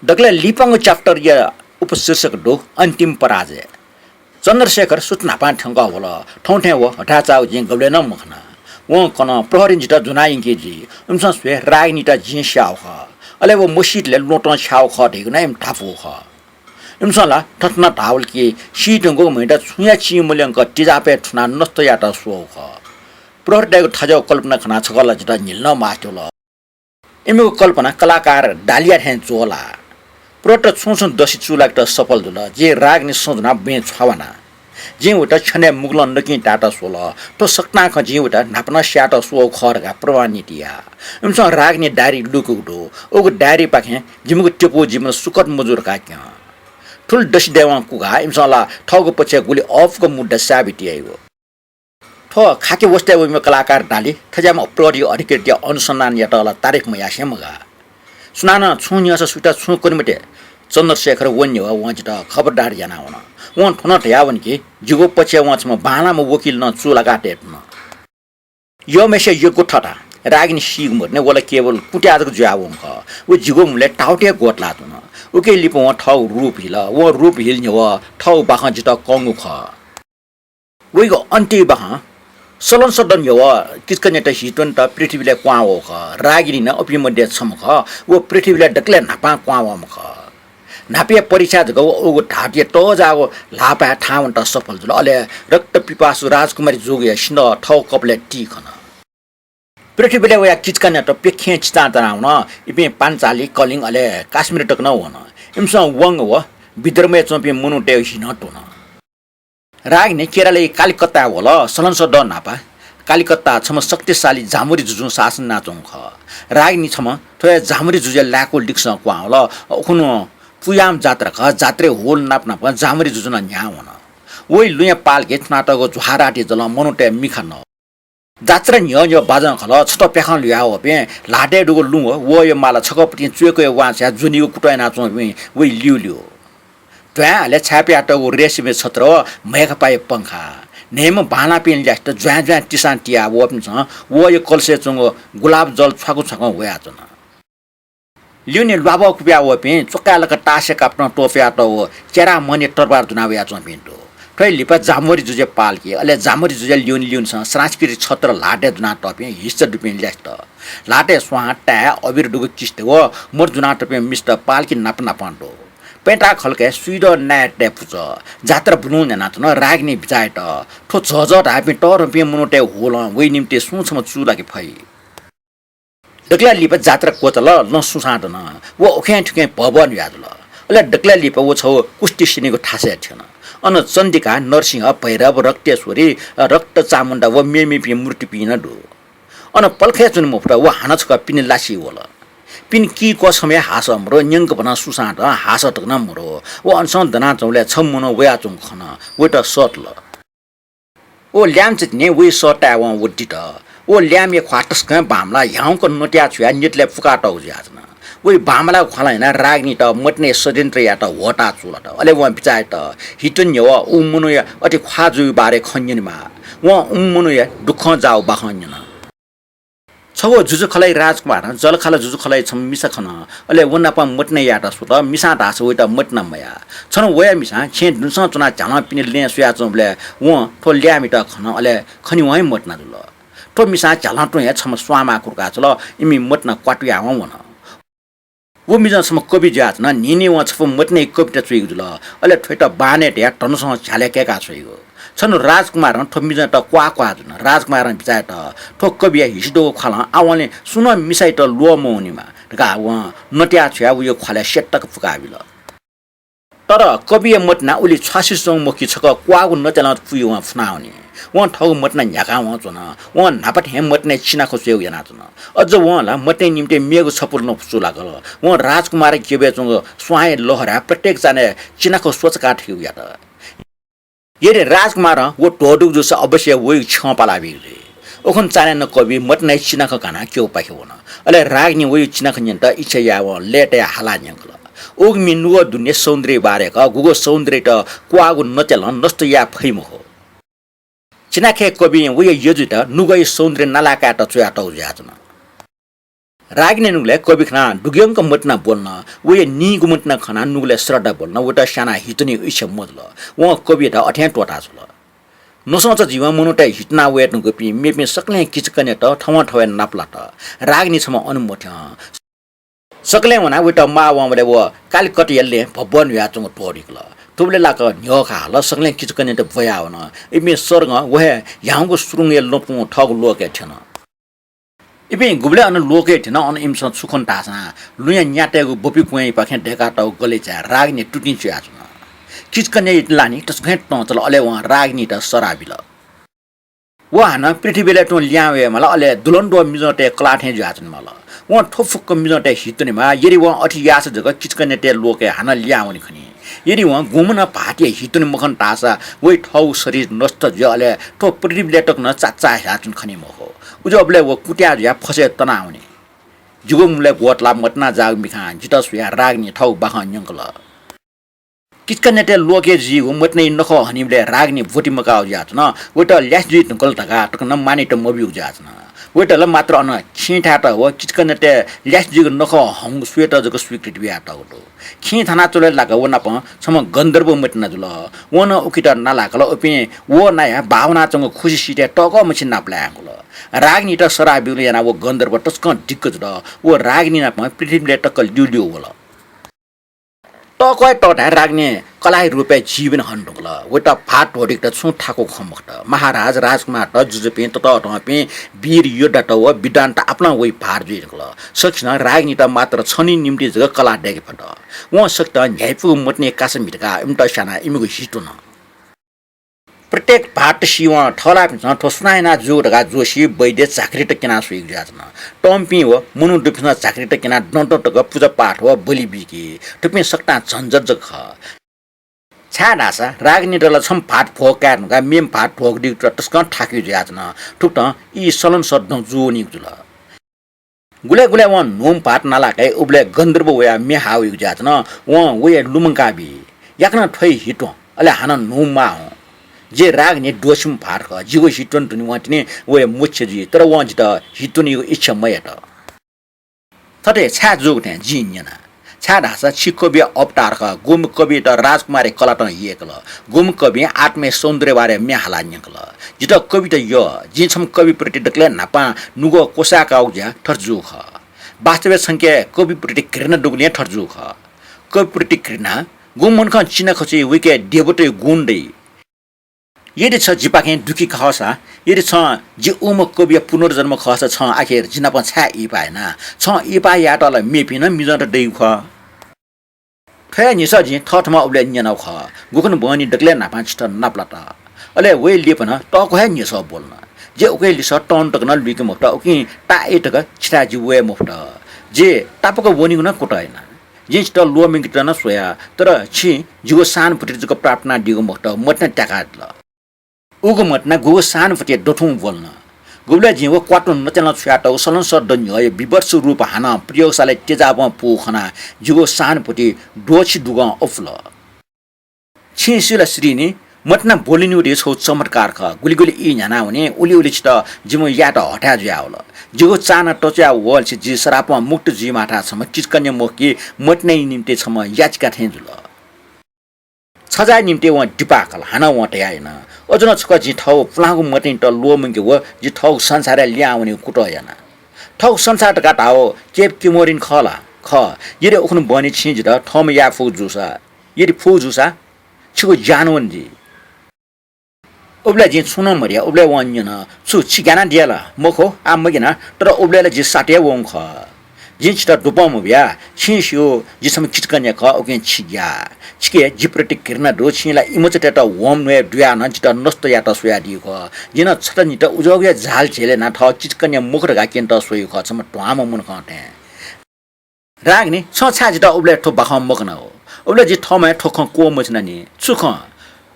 दगले लिपांग chapter या उपशीर्षक डो अंतिम पराजय चंद्रशेखर सूचना पान ठंगा होला ठौठे वो हटाचाउ जिं गबले न मखना वो कन प्रहरी जिटा जुनाइं के जी उमसा स्वे रागनिटा जिं शाव ख अले वो मशीद ले लोटन छाव ख ढेग नाइम ठाफु ख उमसाला ठठना ढावल के शीटंगो मैटा छुया छि मूल्यांक टिजापे ठना नस्त याटा सो ख प्रहरी डेगो ठजाउ कल्पना खना छगला जिटा निल्न माटोल एमेको कल्पना कलाकार डालिया ठेन चोला प्रोट छुछुन दसी चुलाक्ट सफल दुल जे रागनि सोजना बे छवाना जे उटा छने मुगलन नकि टाटा सोल तो सक्ना ख जे उटा नापना स्याट सो खरगा प्रवानिटिया उमस रागनि डारी लुकुडो ओगो डारी पाखे जिमको टेपो जिम सुकट मजुर का क्या ठुल दसी देवा कुगा इमसला ठगो पछि गुली अफ को मुद्दा साबिति आइगो ठो खाके वस्ते वइम कलाकार डाली ठजाम प्रहरी अधिकृत अनुसन्धान याटला तारिख म यासे मगा सुनाना छुनिया सुटा छु कोनिमटे चंद्रशेखर वन्य वंजटा खबरदार जना हुन वन ठन ठयावन कि जुगो पछि वचमा बालामा वकिल न चुला काटे न यो मेसे यो ठटा रागिनी सिगमर ने वला केवल कुट्याजको ज्यावम ख उ जुगो मुले टाउटे गोटला तुन उके लिप व ठौ रूप हिल व रूप हिल न व ठौ बाख जिता कंगु ख वइगो अन्ति बाख सलन सदन यो किसकनेटा हिटन त पृथ्वीले क्वाओ ख रागिनी न अपि मध्ये छम ख वो पृथ्वीले डकले नापा क्वाओ म ख नापिया परीक्षा जगो ओगो ढाटिए तो जागो लापा ठाउन त सफल जुल अले रक्त पिपासु राजकुमारी जोगे सिन ठौ कपले टी खन पृथ्वीले वया किचकनेटा पेखे चिता तनाउन इपे पाञ्चाली कलिङ अले काश्मीर टक न होन इमस वंग व विद्रमे चम्पे मुनुटे हिन टोन रागने केरले कालिकत्ता होला सलन्स ड नापा कालिकत्ता छम शक्तिशाली जामुरी जुजु शासन नाचों ख रागनी छम थोय जामुरी जुजे लाको लिक्स क्वा होला खुनु पुयाम जात्रा ख जात्रे होल नाप नाप जामुरी जुजुना न्या हुन ओइ लुया पाल के नाटको जुहाराटी जल मनुटे मिखन जात्रा न्य न्य बाजन खल छट पेखन लिया हो पे लाटे डुगो लु वो यो माला छकपटी चुएको वाचा जुनिको कुटाइ नाचो ओइ लिउ लिउ त्वाले छाप्याटको रेसिमे छत्र मेघ पाए पंखा नेम भाना पिन ल्यास्ट ज्वा ज्वा टिसान टिया वपन्छ वो यो कलसे चंग गुलाब जल छाकु छक होया छन लिउने लुबाब कुप्या वपे चोकालक टासे काप्न टोप्या त चेरा मने तरबार दुनावया छ पिन्टो ठै लिपा जामरी जुजे पालकी अले जामरी जुजे लिउन छ संस्कृति छत्र लाटे दुना टपे हिस्स दुपिन ल्यास्ट लाटे स्वा टा अबिर दुगु किस्ते व मोर दुना टपे मिस्टर पालकी नापना पाण्डो पेटा खलके स्वीड नेट पुच जात्रा बुनु जना त रागनी बिचाएट ठो झझ ढापे टर पे मुनोटे होल वइ निम्ते सुछम चुलाके फै डकला लिप जात्रा कोतल न सुसाद न वो ओखे ठुके भवन यादल अले डकला लिप वो छ कुष्टी सिनेको ठासे छैन अन चण्डिका नरसिंह भैरव रक्तेश्वरी रक्त चामुण्डा व मेमी पि मूर्ति पिन दु अन पलखे जुन मुफ्ता वो हानछक पिन लासी होला पिन की को समय हास मरो न्यंग बना सुसाद हास तक न मरो वो अनसन दना चौले छमुनो वया चुङ खन वेट सटल ओ ल्याम चितने वे सटा व वडिट ओ ल्याम ए ख्वाटस क बामला याउको नोट्या छुया निटले फुकाट उज्याजन ओइ बामला खलाइन रागनी त मटने सदिन्त्र या त होटा चुलट अले व बिचाय त हिटन य उ मुनो या अति ख्वाजु बारे खन्यनमा व मुनो या दुख जाउ बखन्यन छगो जुजु खलाई राजकुमार जल खाला जुजु खलाई छम मिसा खन अले वनापा मटने याटा सुत मिसा दास वइटा मटना मया छन वया मिसा छे दुस चुना झाला पिने ले सुया चोबले व थो ल्यामिटा खन अले खनि वइ मटना दुल तो मिसा झाला तो या छम स्वामा कुरका चल इमी मटना क्वाटुया वन वो मिजा सम कवि जात न निने व छफ मटने कविता चुइगु दुल अले ठोइटा बाने ढ्या टनसँग झालेकेका छइगो छन राजकुमार ठो मिजा त क्वा क्वा जुन राजकुमार बिचाय त ठो कवि हिस्दो खला आउने सुन मिसाइ त लो मौनीमा गा व नट्या छ्या उ यो खले सेटक फुकाबिल तर कवि मटना उली 86 मुखी छक क्वागु नचला फुयो व फुनाउने व ठौ मटना न्याका व चुन व नापट हे मटने छिना खोसेउ याना चुन अझ वला मटने निम्ते मेगु छपुर न फुसु लागल व राजकुमार केबे चुङ स्वाए लहरा प्रत्येक जाने चिनाको सोच काठिउ या त येरे राजकुमार वो टोडु जस अवश्य वइ छपाला बिले ओखन चाने न कवि मटनै चिनाख गाना क्यो पाखे वन अले रागनी वइ चिनाख निन्त इच्छा या व लेटे हाला न्यंकल ओग मिनुव दुन्ने सौन्दर्य बारे क गुगो सौन्दर्य त क्वागु नचल नस्त या फैम हो चिनाखे कवि वइ यजुत नुगै सौन्दर्य नलाका त चुया त उजाजन रागने नुगले कवि खना दुग्यंक मतना बोल्न वे नीगु मतना खना नुगले श्रद्धा बोल्न वटा साना हितनी इच्छा मदल व कवि त अठ्या टोटा छल नसोच जीवन मनुटा हिटना वेट गपी मेपे सक्ले किचकने त ठवा ठवे नापला त रागनी छम अनुमोठ सक्ले वना वटा मा वमले व कालकटियले भवन याचंग टोरिकल तुबले लाक न्योखा ल सक्ले किचकने त भया वन इमे सर्ग वहे याङको सुरुङे लोपु ठग लोके छन इबे गुबले अन लोके थिन अन इमसन सुखन तासा लुया न्याटेगु बोपी कुइ पाखे ढेका त गले चा रागनी टुटिन च्याछ किचकने इतलानी तसघेट न चल अले व रागनी त सराबिल व हान पृथ्वीले टो ल्यावे मला अले दुलन्डो मिजटे क्लाठे जाछन मला व ठोफुक मिजटे हितने मा यरी व अठी यास जग किचकने टे लोके हान ल्यावनी खनी यदि व गुमन भाटिए हितने मखन तासा वइ ठौ शरीर नष्ट जले ठो पृथ्वीले टक्न चाचा हाचन खनी मखो उजो अबले व कुट्या या फसे तनाउने जुगुमले गोटला मतना जाग मिखा जितसुया रागनी ठौ बाख न्यंकल किचकनेटे लोके जी मत्नै नखो हनिमले रागनी भोटी मकाउ जाछन वट ल्यास जी नकल तका टकन मानि त मबिउ जाछन वटल मात्र अन खिठा त व किचकनेटे ल्यास जी नखो हंग स्वेट जको स्वीकृति बिया त हो खि थाना चले लागा वना प सम गन्धर्व मत्ना जुल वन उकिट नालाकल ओपि वो नया भावना चंग खुशी सिटे टक मछि नाप्ला आंगल रागनी त सराबिउ याना वो गन्धर्व टस्क ढिक्क जुल वो रागनी ना प पृथ्वीले टक्कल ल्युल्यु वला टकै टटा राग्ने कलाई रुपे जीवन हन्डुगल वटा फाट होडिक त छु ठाको खमक्त महाराज राजकुमार त जुजपे त टपे वीर योद्धा त व विद्वान त आफ्ना वइ भार जुगल सक्षण राग्नी त मात्र छनी निम्ति जग कला डेके फट व सक्त न्यायपु मट्ने कासमिटका इमट साना इमगु हिटुन प्रत्येक भाट शिव ठला ठोस्नायना जोडगा जोशी वैद्य चाकरी त किना सुइक जाछन टम्पी व मुनु दुफना चाकरी त किना डन्टटक पूजा पाठ व बलि बिकी टपे सक्ता झन्झट ख छाडासा रागनी डल छम फाट फोक कार्नुगा मेम फाट फोक दि टस्क ठाक्यु जाछन ठुक्ट ई सलन सद्दौ जोनी जुल गुले गुले व नोम फाट नालाकै उबले गन्धर्व वया मे हाउ जाछन व वया लुमंकाबी याकन ठै हिटो अले हान नोमा जे रागने डोसिम फाट ख जिगो हिटन तुनि वाटिने वे मुच्छ जी तर व जित हिटुनि इच्छा मयट थटे छा जोगने जिन्यना छा ढासा छिकबे अवतार ख गुम कवि त राजकुमारी कलाट येकल गुम कवि आत्मे सौन्दर्य बारे म्याहला न्यकल जित कवि त य जिछम कवि प्रति डकले नापा नुगो कोसा काउज्या ठर्जु ख वास्तविक संख्या कवि प्रति घृणा डुगले ठर्जु ख कवि प्रति घृणा गुम मन ख चिना खचे विके देवते गुण्डै यदि छ जिपाखे दुखी खसा यदि छ जे उम कवि पुनर्जन्म खस छ आखिर जिनाप छा इ पाएन छ इ पा याटल मेपिन मिजन दै ख खै निस जि थथमा उले न्यन ख गुखन बनी डकले नापा छिट नाप्ला त अले वे लेपन टक है निस बोल्न जे उके लिस टन टकन लुके मफ्ट उकि टाइ टक छिटा जि वे मफ्ट जे टापको बनी न कोटाइन जिस त लोमिङ त न सोया तर छि जिगो सान फुटे जको प्रार्थना दिगो मफ्ट मट्न टाकाल उगो मटना गो सान फटे डठौ बोल्न गुबले जिवो क्वाटो नचन छ्याट उसन सदन हय विवर्ष रूप हाना प्रयोगशाला तेजाब पोखना जिगो सान फटे डोछि दुग अफल छिसिला श्रीनी मटना बोलिनु रे छौ चमत्कार ख गुलिगुली इ न्याना हुने उली उली छिट जिमो याट हट्या ज्यावल जिगो चाना टच्या वल छि जि सराप मुक्त जि माथा छम किचकन्य मोकी मटनै निम्ते छम याचका थेजुल छजा निम्ते व डिपाकल हाना वटे आइन अजन छक जि ठौ प्लागु मटिन त लोमंगे व जि ठौ संसार ल्याउने कुटयना ठौ संसार काटाओ केप किमोरिन खला ख यरे उखन बनि छिज र ठम या फु जुसा यदि फु जुसा छिगो जानवन जी उबले जि सुन मरिया उबले वन्यन छु छिगाना दियाला मखो आ मगिना तर उबलेला जि साटे वङ ख जिन्स त दुपम बिया छिस्यो जिसम किचकन्या ख ओके छिग्या छिके जिप्रति किर्ना दो छिला इमोचटे त वम ने दुया न जित नस्त या त सोया दि ख जिन छट नि त उजोगे झाल झेले न ठ किचकन्या मुख रगा केन त सोय ख छम ट्वाम मुन खटे रागनी छ छा जित उबले ठो बखम मगन हो उबले जि ठमे ठोख को मछना नि सुख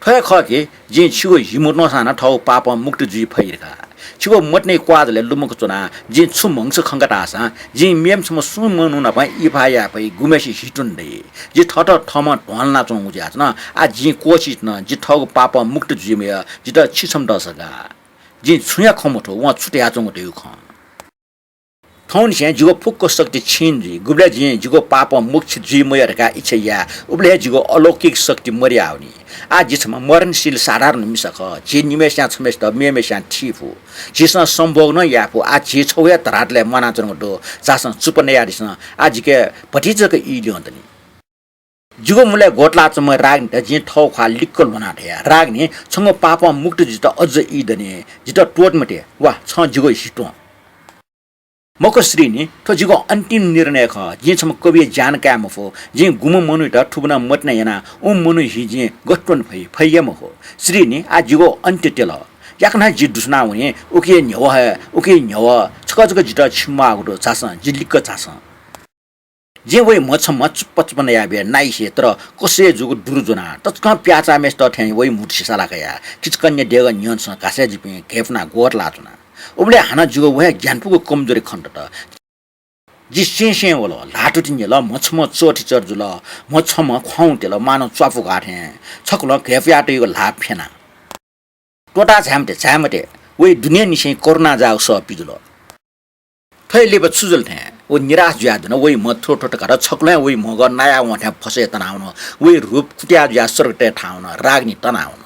ठय ख के जि छिगो हिमो नसाना ठौ पाप मुक्त जि फैरका छिगो मट्ने क्वाजले लुमक चुना जि छुमंस खंगटासा जि मेम छम सुमनु न पा इफाया पै गुमेसी हिटुन्डे जि ठट ठम ढल्ना चंगु जाच न आ जि कोशिश न जि ठग पाप मुक्त जिमे जि त छिसम दसगा जि छुया खमठो व छुट्या चंगु देउ ख थौन से जिगो फुक्को शक्ति छिन जी गुब्ले जी जिगो पाप मुक्ष जी मयरका इच्छा या उब्ले जिगो अलौकिक शक्ति मरिया आउनी आ जिसमा मरणशील साधारण मिसख जे निमेस्या छमेस्ट मेमेस्या ठिफु जिसना सम्भोग न याफु आ जे छौया तरातले मनाचन दो जासन चुपने यादिस आ जिके पटिजक इल्यो अन्तनी जिगो मुले गोटला चम राग्नि त जे ठौ खा लिक्कल बना थया राग्नि छंगो पाप मुक्त जित अझ इदने जित टोटमटे वा छ जिगो हिटो मको श्रीनी ठो जिगो अन्तिम निर्णय ख जे छम कवि जान काम फो जे गुम मनु त ठुबना मतना याना उ मनु हि जे गट्टन भई फैयम हो श्रीनी आ जिगो अन्त्य तेल याकना जि दुसना हुने उके न्यव है उके न्यव छकजक जित छिमा गुडो चास जिलिक्क चास जे वइ मछम चुप्पचपन याबे नाइसे तर कसे जुगो दुरुजना तचका प्याचा मेस्ट ठै वइ मुठि सालाकया किचकन्या देग न्यन्स कासे जिपे घेफना गोर लाचना उबले हाना जुगो वहे ज्ञानपुको कमजोरी खण्ड त जि से वल लाटु तिन ल मछम चोटी चर्जुल मछम ख्वाउ तेल मानो च्वाफु गाठे छकल घेफयाट यो लाभ फेना टोटा झामटे वइ दुनिया निसे कोरोना जाउ स पिजुल थैले बछुजल थे ओ निराश ज्यादन वइ म थोटो टकर छकल वइ मग नया वठा फसे तनाउन वइ रूप कुट्या ज्या सरगटे ठाउन राग्नि तनाउन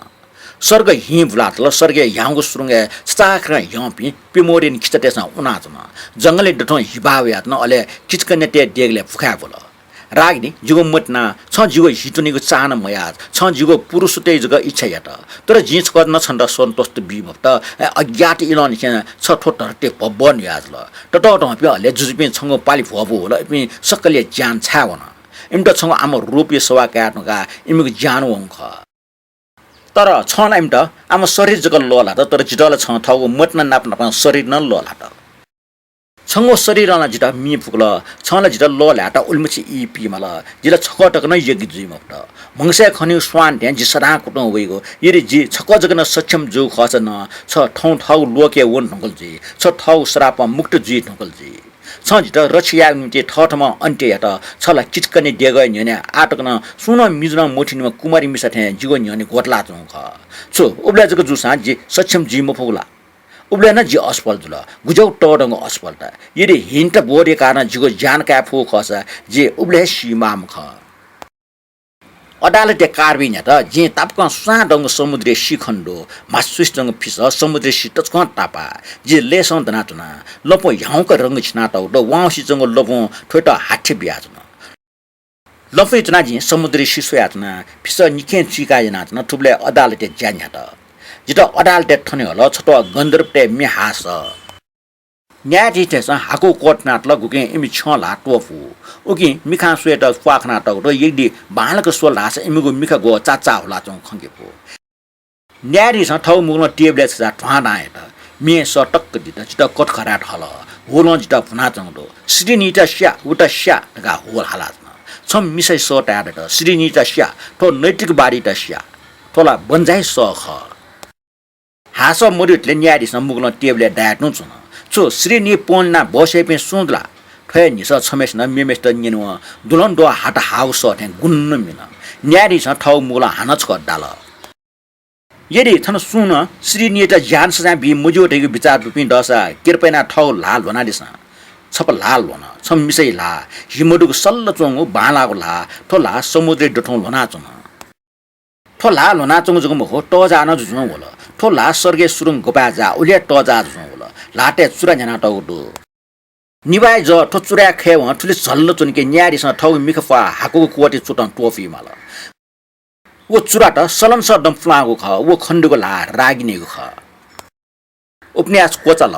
स्वर्ग हिँ बुलातल स्वर्ग याउँको सुरुङ्गे चाक्र यपी पिमोरिन खिचटेस उनाचन जङ्गले डठो हिबाव यातन अले किचकन्या ते डेगले फुखा बोल राग्नि जिगो मटना छ जिगो हिटुनीको चाहना मयाज छ जिगो पुरुषते जग इच्छा यात तर जिच गर्न छन्द सन्तोष बिभक्त अज्ञात इलन छ ठोटरते बन याजल टटट हपि अले जुजुपि छंगो पाली भबो होला पि सकले ज्ञान छावन इमट छंगो आम रूपीय सवा काट्नुका इमको ज्ञान वंख तर छन इमट आम शरीर जग लोला तर जिटल छ थगो मटना नाप्न शरीर न लोला त छंगो शरीरला जिटा मी फुकल छला जिटा लोला त उल्मछि इ पिमल जिला छकटक न यगि जिमक्त मंगसे खनि स्वान ध्यान जि सदा कुट वइगो यदि जि छक जगन सक्षम जो खस न छ ठौ ठौ लोके वन ढंगल जि छ ठौ श्राप मुक्त जि ढंगल जि छ जिटा रछिया निते ठठमा अन्त्य यात छला किचकने देग न्यने आटकन सुन मिजुना मोठिनमा कुमारी मिसाथे जिगो न्यने गोटला चौख छु उब्ला जग जुसा जि सक्षम जि मफुला उब्ले न जि अस्पल जुल गुजौ टडंग अस्पल त यदि हिन्ट बोरे कारण जिगो जान का फो खस जे उब्ले सीमाम ख अदालते कार्बिन त जे तापक साडंग समुद्री शिखण्डो मासुस्टंग फिस समुद्री सिटचक तापा जे लेसन दनातना लपो याउक रंग छिना त द वाउसी जंग लपो ठोट हाठे बियाजना लफे जना जि समुद्री सिसोयातना फिस निखे चिका जनातना ठुब्ले अदालते ज्यान्या त जित अदालते ठने हल छट गन्धर्वते मिहास न्यायाधीश हाको कोट नाटल गुके इमि छला टोफु ओकि मिखा स्वेट स्वाखना त र यदि बालक सोल रास इमिगो मिखा गो चाचा होला चौ खंगेपो न्यायाधीश थौ मुगन टेबले छ ठाना त मे स टक्क दित जित कोट खराट हल होल जित फुना चंदो श्रीनीता स्या उता स्या तका होल हालाजमा छम मिसै स टाड त श्रीनीता स्या थो नैतिक बारी त स्या थोला बन्जाइ स ख हास मुरितले न्यायाधीश मुगन टेबले डाट्नु छ छु श्रीनी पोलना बसेपे सुन्दला ठे निस छमेस न मेमेस्ट निनु दुलन दो हाट हाउस थे गुन्न मिन न्यायाधीश ठौ मुगला हानच गड्डाल यदि थन सुन श्रीनी त ज्ञान सजा बि मुजोटेको विचार रुपि दसा किरपैना ठौ लाल बना दिस छप लाल बना छम मिसै ला हिमडुको सल्ल चोंगु बालाको ला ठोला समुद्री डठौ बना चों ठोला लोना चोंगु जगु हो टजा न जुजु होला ठोला स्वर्गे सुरुङ गोपाजा उले टजा जुजु होला लाटे चुरा जना टौडु निवाय ज ठो चुरा खे व ठुले झल्ल चुनके न्यारीसँग ठौ मिखफा हाको कोटी चुटन टोफी माल वो चुरा त सलन सदम फ्लागु ख वो खण्डुको ला रागिनेको ख उपन्यास कोचल